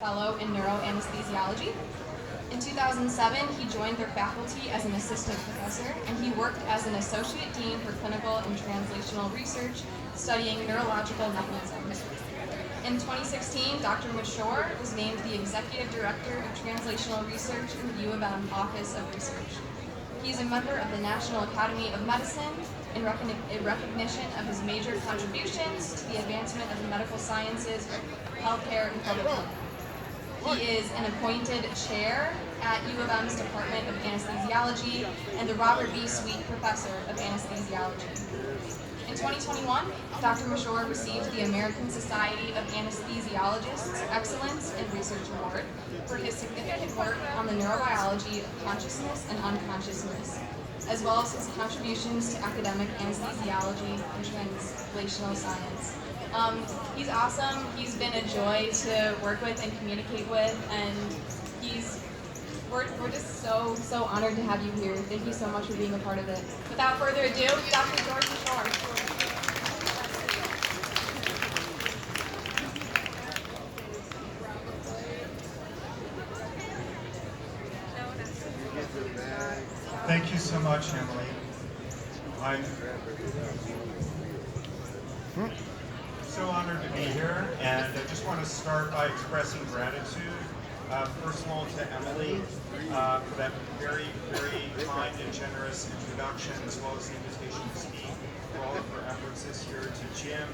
Fellow in Neuroanesthesiology. In 2007, he joined their faculty as an assistant professor, and he worked as an associate dean for clinical and translational research, studying neurological mechanisms. In 2016, Dr. Mashour was named the Executive Director of Translational Research in the U of M Office of Research. He is a member of the National Academy of Medicine in recognition of his major contributions to the advancement of the medical sciences, healthcare, and public health. He is an appointed chair at U of M's Department of Anesthesiology and the Robert B. Sweet Professor of Anesthesiology. In 2021, Dr. Mashour received the American Society of Anesthesiologists Excellence in Research Award for his significant work on the neurobiology of consciousness and unconsciousness, as well as his contributions to academic anesthesiology and translational science. He's awesome. He's been a joy to work with and communicate with, and we're just so honored to have you here. Thank you so much for being a part of it. Without further ado, Dr. George Mashour. Thank you so much, Emily. I'm so honored to be here, and I just want to start by expressing gratitude, first of all, to Emily for that very, very kind and generous introduction, as well as the invitation to speak, for all of her efforts this year, to Jim,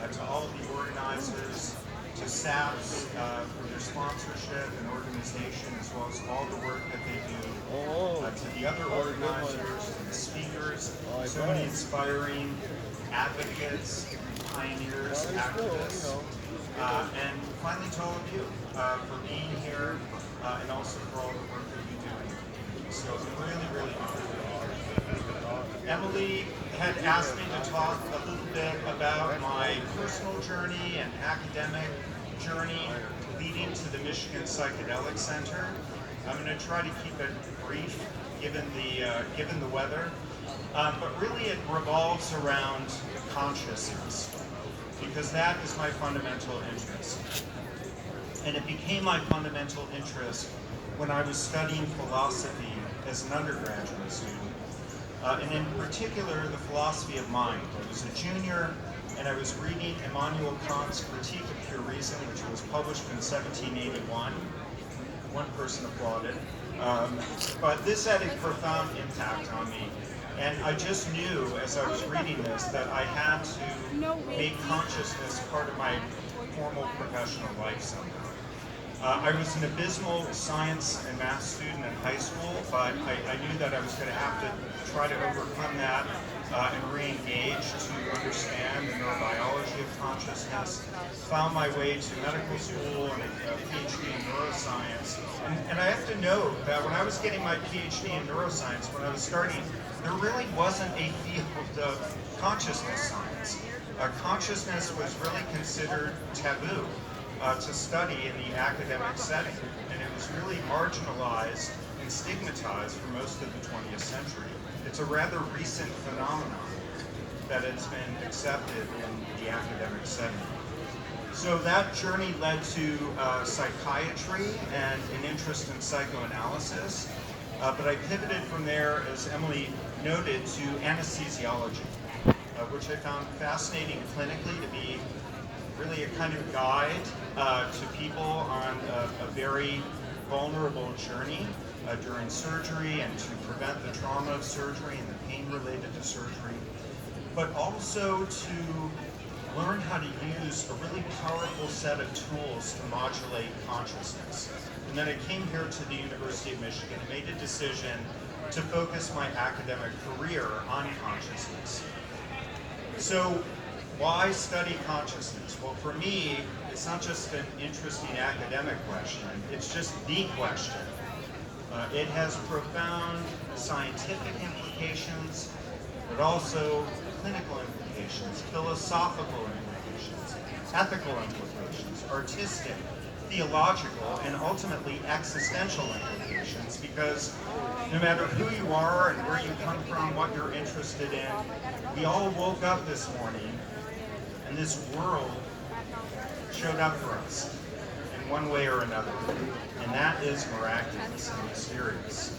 to all of the organizers, to SAPS for their sponsorship and organization, as well as all the work that they do, to the other organizers, to the speakers, so many inspiring advocates, pioneers, activists, and finally to all of you for being here and also for all the work that you do. So I'm really, really honored. Emily had asked me to talk a little bit about my personal journey and academic journey leading to the Michigan Psychedelic Center. I'm going to try to keep it brief given the weather, but really it revolves around consciousness, because that is my fundamental interest. And it became my fundamental interest when I was studying philosophy as an undergraduate student. And in particular, the philosophy of mind. I was a junior, and I was reading Immanuel Kant's Critique of Pure Reason, which was published in 1781. One person applauded. But this had a profound impact on me. And I just knew, as I was reading this, that I had to make consciousness part of my formal professional life somehow. I was an abysmal science and math student in high school, but I knew that I was going to have to try to overcome that and re-engage to understand the neurobiology of consciousness. Found my way to medical school and a PhD in neuroscience. And I have to note that when I was getting my PhD in neuroscience, when I was starting, there really wasn't a field of consciousness science. Consciousness was really considered taboo to study in the academic setting, and it was really marginalized and stigmatized for most of the 20th century. It's a rather recent phenomenon that has been accepted in the academic setting. So that journey led to psychiatry and an interest in psychoanalysis, but I pivoted from there, as Emily noted, to anesthesiology, which I found fascinating clinically to be really a kind of guide to people on a very vulnerable journey during surgery and to prevent the trauma of surgery and the pain related to surgery, but also to learn how to use a really powerful set of tools to modulate consciousness. And then I came here to the University of Michigan and made a decision to focus my academic career on consciousness. So why study consciousness? Well, for me, it's not just an interesting academic question, it's just the question. It has profound scientific implications, but also clinical implications, philosophical implications, ethical implications, artistic, theological, and ultimately existential implications, because no matter who you are and where you come from, what you're interested in, we all woke up this morning and this world showed up for us. And in one way or another, and that is miraculous and mysterious.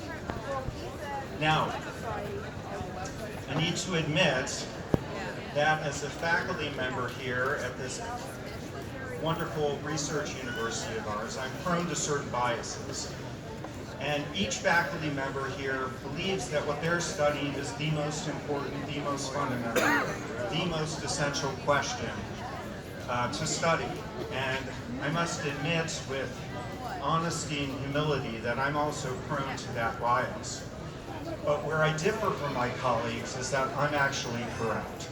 Now, I need to admit that as a faculty member here at this wonderful research university of ours, I'm prone to certain biases. And each faculty member here believes that what they're studying is the most important, the most fundamental, the most essential question to study. And I must admit with honesty and humility that I'm also prone to that bias. But where I differ from my colleagues is that I'm actually correct.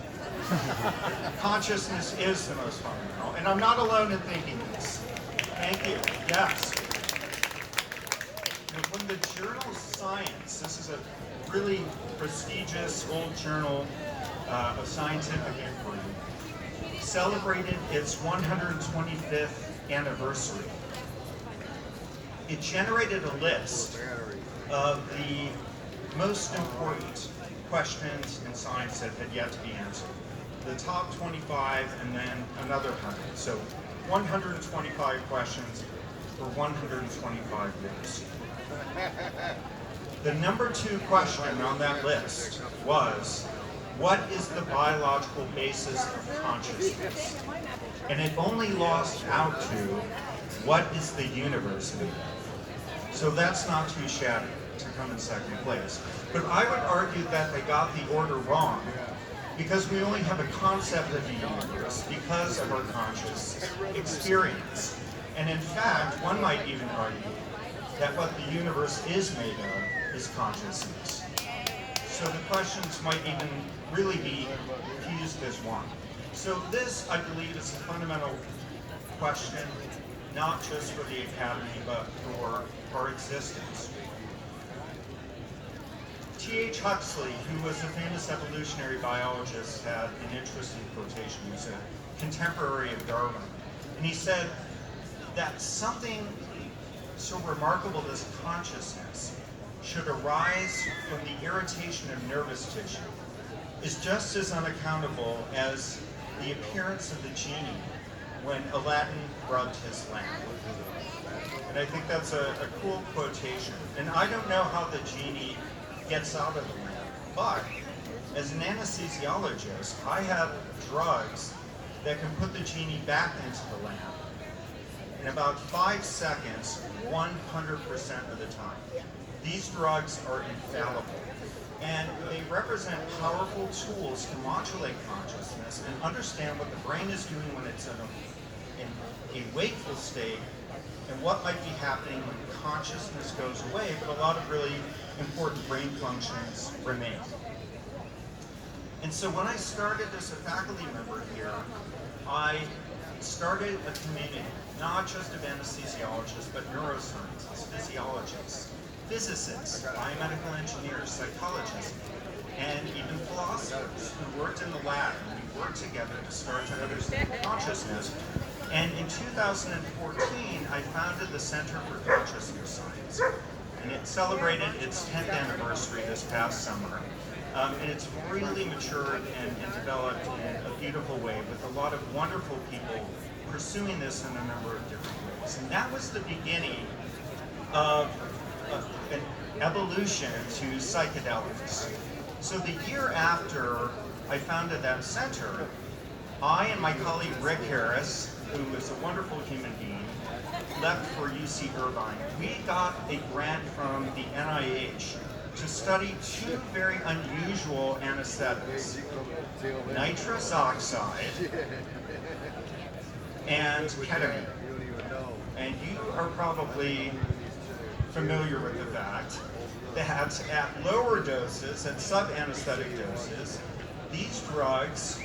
Consciousness is the most fundamental, and I'm not alone in thinking this. Thank you. Yes. And from the journal Science, this is a really prestigious old journal of scientific inquiry, celebrated its 125th anniversary. It generated a list of the most important questions in science that had yet to be answered. The top 25 and then another 100. So 125 questions for 125 years. The number 2 question on that list was, what is the biological basis of consciousness? And it only lost out to, what is the universe made of? So that's not too shabby to come in second place. But I would argue that they got the order wrong, because we only have a concept of the universe because of our conscious experience. And in fact, one might even argue that what the universe is made of is consciousness. So the questions might even really be fused as one. So this, I believe, is a fundamental question, not just for the Academy, but for our existence. T.H. Huxley, who was a famous evolutionary biologist, had an interesting quotation. He was a contemporary of Darwin. And he said that something so remarkable as consciousness should arise from the irritation of nervous tissue is just as unaccountable as the appearance of the genie when Aladdin rubbed his lamp. And I think that's a cool quotation. And I don't know how the genie gets out of the lamp, but as an anesthesiologist, I have drugs that can put the genie back into the lamp in about 5 seconds, 100% of the time. These drugs are infallible, and they represent powerful tools to modulate consciousness and understand what the brain is doing when it's in a wakeful state, and what might be happening when consciousness goes away, but a lot of really important brain functions remain. And so when I started as a faculty member here, I started a community, not just of anesthesiologists, but neuroscientists, physiologists, physicists, biomedical engineers, psychologists, and even philosophers who worked in the lab, and we worked together to start to understand consciousness. And in 2014, I founded the Center for Consciousness Science, and it celebrated its 10th anniversary this past summer. And it's really matured and developed in a beautiful way with a lot of wonderful people pursuing this in a number of different ways. And that was the beginning of an evolution to psychedelics. So the year after I founded that center, I and my colleague Rick Harris, who is a wonderful human being, left for UC Irvine. We got a grant from the NIH to study 2 very unusual anesthetics, nitrous oxide and ketamine. And you are probably familiar with the fact that at lower doses, at sub-anesthetic doses, these drugs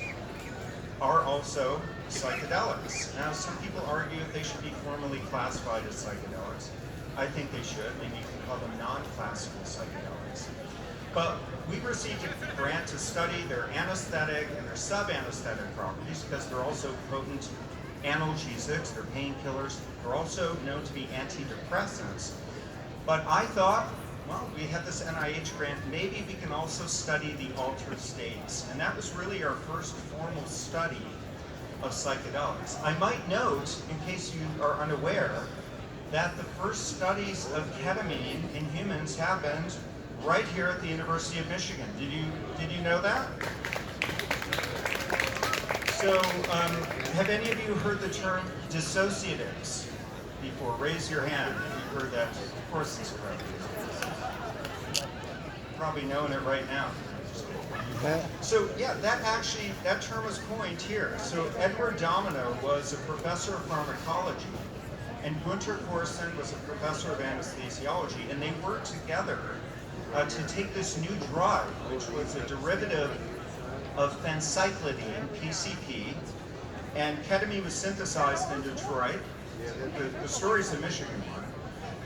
are also psychedelics. Now, some people argue if they should be formally classified as psychedelics. I think they should. Maybe you can call them non-classical psychedelics. But we received a grant to study their anesthetic and their sub-anesthetic properties because they're also potent analgesics, they're painkillers, they're also known to be antidepressants. But I thought, well, we had this NIH grant, maybe we can also study the altered states. And that was really our first formal study of psychedelics. I might note, in case you are unaware, that the first studies of ketamine in humans happened right here at the University of Michigan. Did you know that? So, have any of you heard the term dissociatives before? Raise your hand if you've heard that. Of course it's correct. Probably knowing it right now. So yeah, that term was coined here. So Edward Domino was a professor of pharmacology, and Gunter Korsen was a professor of anesthesiology, and they worked together to take this new drug, which was a derivative of phencyclidine, PCP, and ketamine was synthesized in Detroit. The story's a Michigan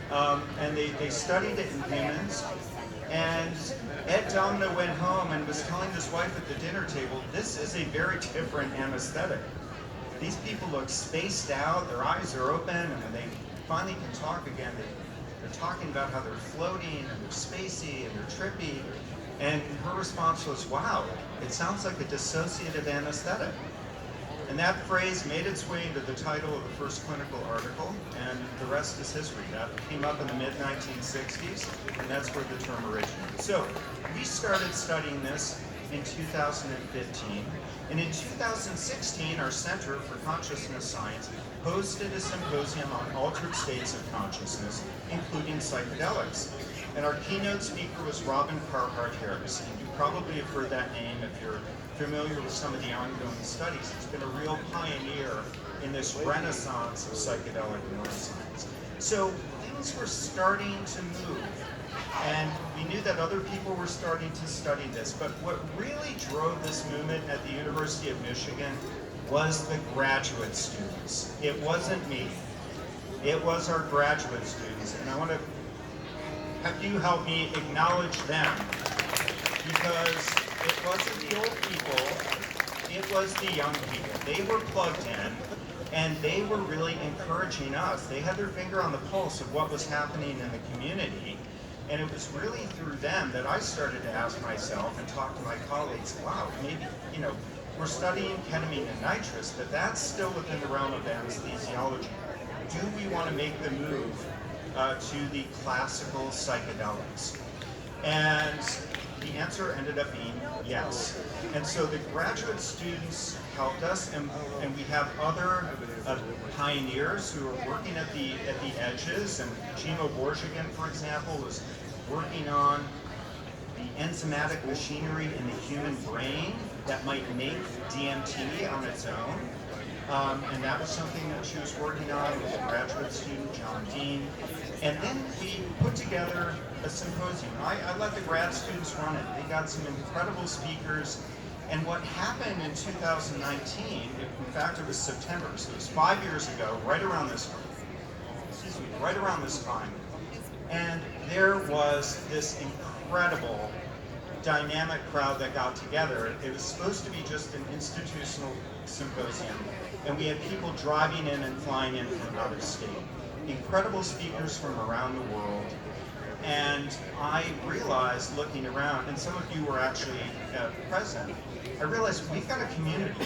one. And they studied it in humans, and Ed Domino went home and was telling his wife at the dinner table, this is a very different anesthetic. These people look spaced out, their eyes are open, and when they finally can talk again, they're talking about how they're floating, and they're spacey, and they're trippy. And her response was, wow, it sounds like a dissociative anesthetic. And that phrase made its way into the title of the first clinical article, and the rest is history. That came up in the mid-1960s, and that's where the term originated. So we started studying this in 2015, and in 2016, our Center for Consciousness Science hosted a symposium on altered states of consciousness, including psychedelics. And our keynote speaker was Robin Carhart Harris. And you probably have heard that name if you're familiar with some of the ongoing studies. He's been a real pioneer in this renaissance of psychedelic neuroscience. So things were starting to move, and we knew that other people were starting to study this, but what really drove this movement at the University of Michigan was the graduate students. It wasn't me. It was our graduate students, and I want to have you help me acknowledge them, because it wasn't the old people, it was the young people. They were plugged in, and they were really encouraging us. They had their finger on the pulse of what was happening in the community, and it was really through them that I started to ask myself and talk to my colleagues, wow, maybe, we're studying ketamine and nitrous, but that's still within the realm of anesthesiology. Do we want to make the move to the classical psychedelics? And the answer ended up being yes. And so the graduate students helped us, and we have other pioneers who are working at the edges. And Chimo Borgigan, for example, was working on the enzymatic machinery in the human brain that might make DMT on its own. And that was something that she was working on with a graduate student, John Dean. And then we put together a symposium. I let the grad students run it. They got some incredible speakers. And what happened in 2019, in fact it was September, so it was 5 years ago, right around this time. And there was this incredible dynamic crowd that got together. It was supposed to be just an institutional symposium, and we had people driving in and flying in from out of state. Incredible speakers from around the world. And I realized, looking around, and some of you were actually present, I realized we've got a community,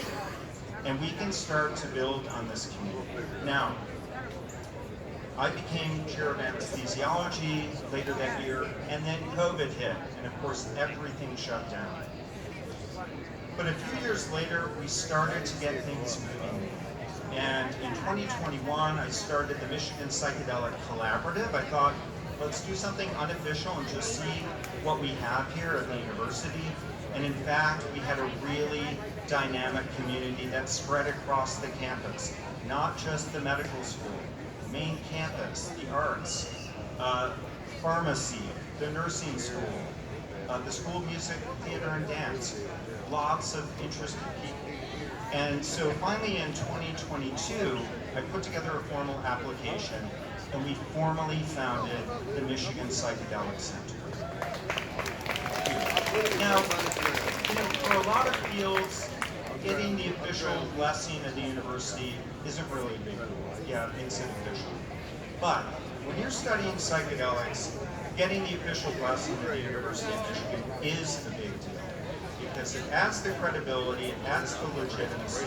and we can start to build on this community. Now, I became chair of anesthesiology later that year, and then COVID hit, and of course everything shut down. But a few years later, we started to get things moving. And in 2021, I started the Michigan Psychedelic Collaborative. I thought, let's do something unofficial and just see what we have here at the university. And in fact, we had a really dynamic community that spread across the campus, not just the medical school, the main campus, the arts, pharmacy, the nursing school, the School of Music, Theater, and Dance. Lots of interested people. And so finally in 2022, I put together a formal application, and we formally founded the Michigan Psychedelic Center. Now, for a lot of fields, getting the official blessing of the university isn't really a big deal. Yeah, it makes it official. But when you're studying psychedelics, getting the official blessing of the University of Michigan is a big deal. because it adds the credibility, it adds the legitimacy,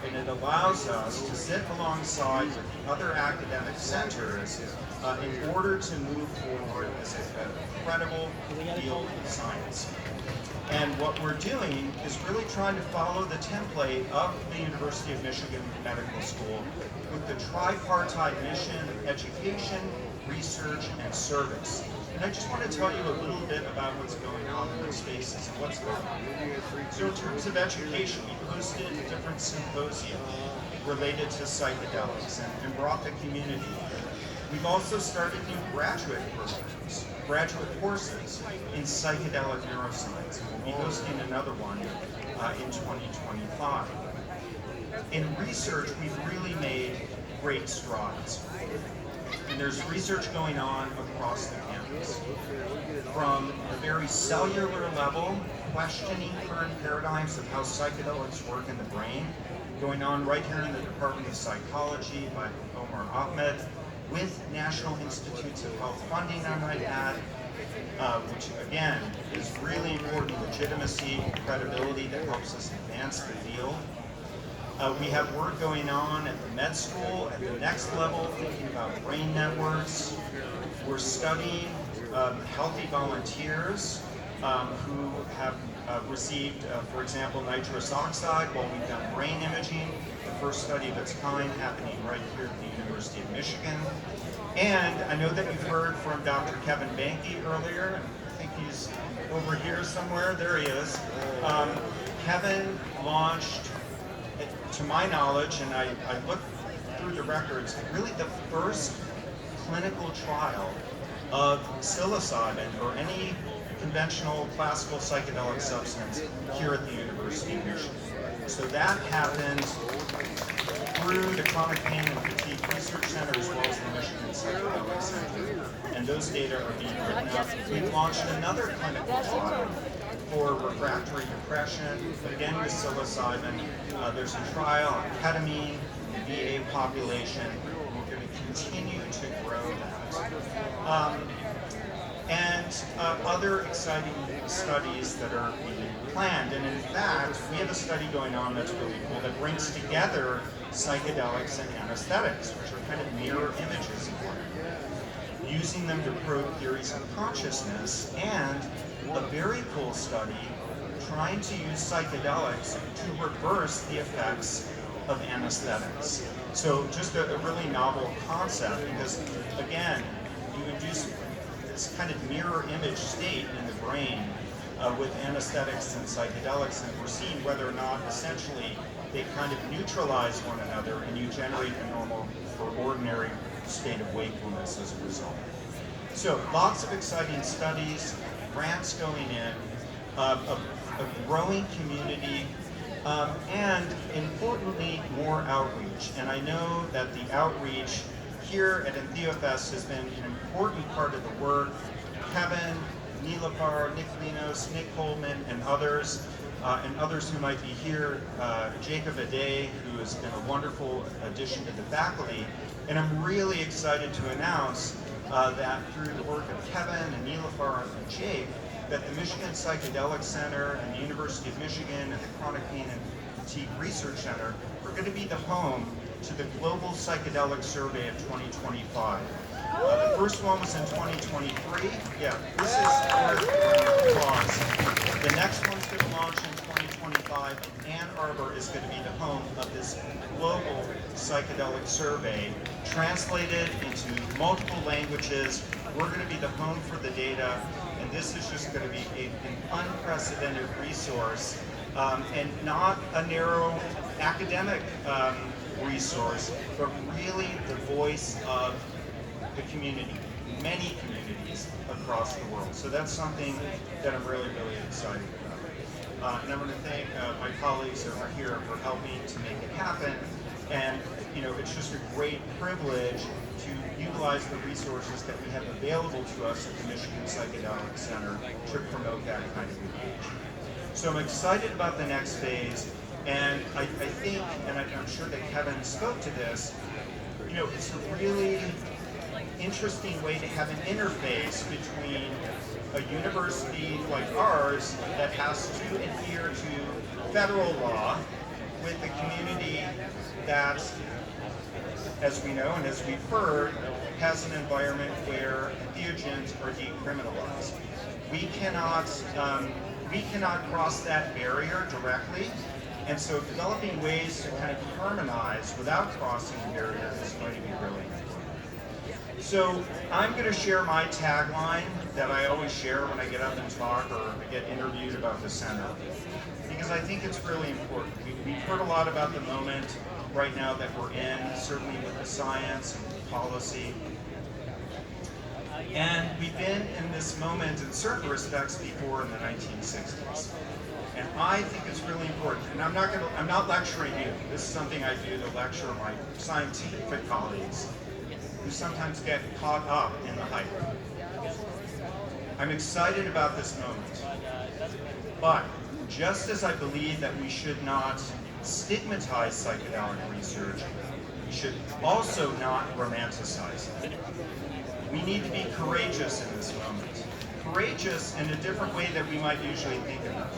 and it allows us to sit alongside with the other academic centers in order to move forward as a credible field of science. And what we're doing is really trying to follow the template of the University of Michigan Medical School with the tripartite mission of education, research, and service. And I just want to tell you a little bit about what's going on in those spaces and what's going on. So in terms of education, we hosted different symposia related to psychedelics and brought the community. We've also started new graduate programs, graduate courses in psychedelic neuroscience. We'll be hosting another one in 2025. In research, we've really made great strides. And there's research going on across the campus. From the very cellular level, questioning current paradigms of how psychedelics work in the brain, going on right here in the Department of Psychology by Omar Ahmed, with National Institutes of Health funding I might add, which again is really important legitimacy and credibility that helps us advance the field. We have work going on at the med school at the next level, thinking about brain networks. We're studying healthy volunteers who have received, for example, nitrous oxide while we've done brain imaging, the first study of its kind happening right here at the University of Michigan. And I know that you've heard from Dr. Kevin Banke earlier. I think he's over here somewhere. There he is. Kevin launched, to my knowledge, and I looked through the records, really the first clinical trial of psilocybin or any conventional classical psychedelic substance here at the University of Michigan. So that happened through the Chronic Pain and Fatigue Research Center as well as the Michigan Psychedelic Center. And those data are being written up. We've launched another clinical trial for refractory depression, but again with psilocybin. There's a trial on ketamine, the VA population. We're going to continue to grow that. And other exciting studies that are being planned. And in fact, we have a study going on that's really cool that brings together psychedelics and anesthetics, which are kind of mirror images of one another, using them to probe theories of consciousness, and a very cool study trying to use psychedelics to reverse the effects of anesthetics. So just a really novel concept because, again, you induce this kind of mirror image state in the brain with anesthetics and psychedelics, and we're seeing whether or not essentially they kind of neutralize one another and you generate a normal or ordinary state of wakefulness as a result. So lots of exciting studies, grants going in, a growing community, and importantly, more outreach. And I know that the outreach here at Entheofest has been an important part of the work. Kevin, Nilafar, Nick Linos, Nick Coleman, and others who might be here, Jacob Ade, who has been a wonderful addition to the faculty. And I'm really excited to announce that through the work of Kevin and Nilafar and Jake, that the Michigan Psychedelic Center and the University of Michigan and the Chronic Pain and Fatigue Research Center are going to be the home to the Global Psychedelic Survey of 2025. The first one was in 2023. Yeah, this is applause. The next one's going to launch in 2025, and Ann Arbor is going to be the home of this global psychedelic survey, translated into multiple languages. We're going to be the home for the data, and this is just going to be an unprecedented resource, and not a narrow academic resource, but really the voice of the community, many communities across the world. So that's something that I'm really, really excited about. And I'm going to thank my colleagues over here for helping to make it happen. And it's just a great privilege to utilize the resources that we have available to us at the Michigan Psychedelic Center to promote that kind of engagement. So I'm excited about the next phase, and I think, and I'm sure that Kevin spoke to this, it's a really interesting way to have an interface between a university like ours that has to adhere to federal law with a community that, as we know and as we've heard, has an environment where entheogens are decriminalized. We cannot cross that barrier directly, and so developing ways to kind of harmonize without crossing the barrier is going to be really important. So I'm going to share my tagline that I always share when I get up and talk or get interviewed about the center, because I think it's really important. We've heard a lot about the moment right now that we're in, certainly with the science and policy. And we've been in this moment in certain respects before in the 1960s. And I think it's really important. And I'm not lecturing you. This is something I do to lecture my scientific colleagues who sometimes get caught up in the hype. I'm excited about this moment. But just as I believe that we should not stigmatize psychedelic research, we should also not romanticize it. We need to be courageous in this moment. Courageous in a different way that we might usually think about.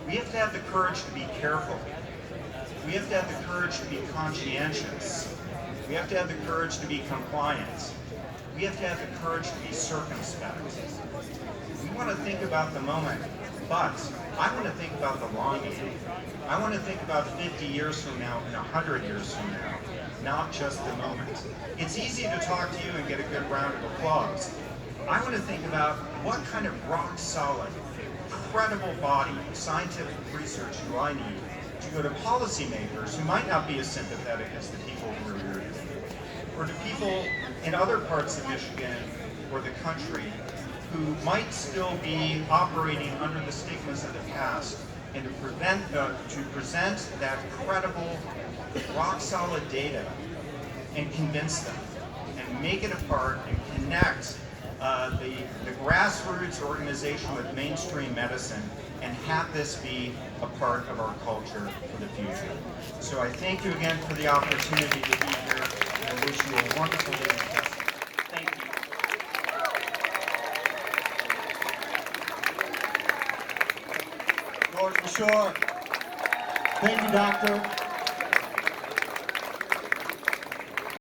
We have to have the courage to be careful. We have to have the courage to be conscientious. We have to have the courage to be compliant. We have to have the courage to be circumspect. We want to think about the moment, but I want to think about the long game. I want to think about 50 years from now and 100 years from now, not just the moment. It's easy to talk to you and get a good round of applause. I want to think about what kind of rock solid, credible body of scientific research do I need to go to policymakers who might not be as sympathetic as the people who are here today, or to people in other parts of Michigan or the country who might still be operating under the stigmas of the past, and to present that credible, rock-solid data and convince them and make it a part and connect the grassroots organization with mainstream medicine and have this be a part of our culture for the future. So I thank you again for the opportunity to be here, and I wish you a wonderful day in testing. Thank you. George Mashour. Thank you, Doctor.